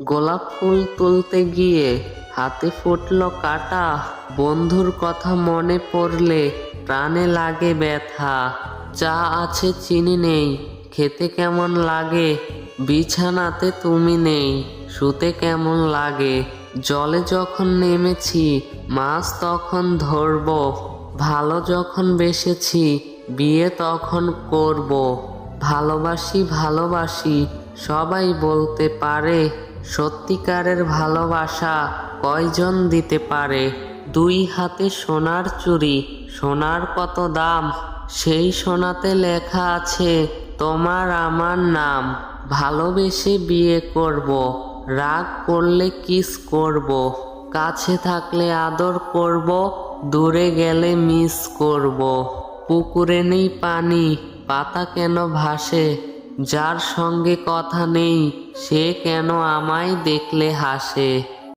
গোলাপ ফুল তুলতে গিয়ে হাতে ফুটল কাঁটা, বন্ধুর কথা মনে পড়লে প্রাণে লাগে ব্যথা। চা আছে চিনি নেই, খেতে কেমন লাগে, বিছানাতে তুমি নেই, শুতে কেমন লাগে। জলে যখন নেমেছি মাছ তখন ধরবো, ভালো যখন বেসেছি বিয়ে তখন করব। ভালোবাসি ভালোবাসি সবাই বলতে পারে, সত্যিকারের ভালোবাসা কয়জন দিতে পারে। দুই হাতে সোনার চুড়ি, সোনার কত দাম, সেই সোনাতে লেখা আছে তোমার আমার নাম। ভালোবেসে বিয়ে করব, রাগ করলে কিস করব, কাছে থাকলে আদর করব, দূরে গেলে মিস করব। পুকুরে নেই পানি, পাতা কেন ভাসে, যার সঙ্গে কথা নেই সে কেন আমায় দেখলে হাসে।